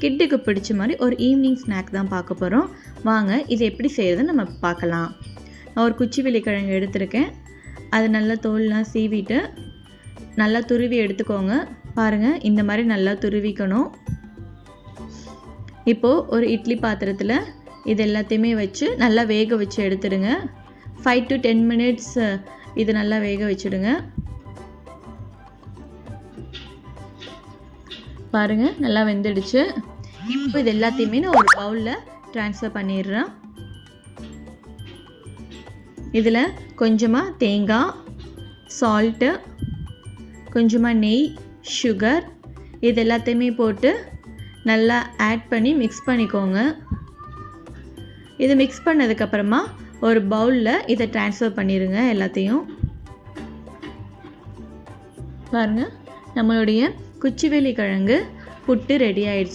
கிட்டுக்கு பிடிச்ச மாதிரி ஒரு ஈவினிங் ஸ்நாக் தான் பார்க்க போகிறோம். வாங்க இது எப்படி செய்கிறதுன்னு நம்ம பார்க்கலாம். நான் ஒரு குச்சிவெள்ளி கிழங்கு எடுத்திருக்கேன். அது நல்லா தோல்லாம் சீவிட்டு நல்லா துருவி எடுத்துக்கோங்க. பாருங்கள், இந்த மாதிரி நல்லா துருவிக்கணும். இப்போது ஒரு இட்லி பாத்திரத்தில் இது எல்லாத்தையுமே வச்சு நல்லா வேக வச்சு எடுத்துடுங்க. 5 to 10 minutes இது நல்லா வேக வச்சுடுங்க. பாருங்கள், நல்லா வெந்துடுச்சு. இப்போ இது எல்லாத்தையுமே நான் ஒரு பவுலில் ட்ரான்ஸ்ஃபர் பண்ணிடுறேன். இதில் கொஞ்சமாக தேங்காய், சால்ட்டு, கொஞ்சமாக நெய், சுகர் இது எல்லாத்தையுமே போட்டு நல்லா ஆட் பண்ணி மிக்ஸ் பண்ணிக்கோங்க. இது மிக்ஸ் பண்ணதுக்கப்புறமா ஒரு பவுலில் இதை ட்ரான்ஸ்ஃபர் பண்ணிடுங்க எல்லாத்தையும். பாருங்கள், நம்மளுடைய குச்சிவெள்ளி கிழங்கு புட்டு ரெடி ஆயிடுச்சு.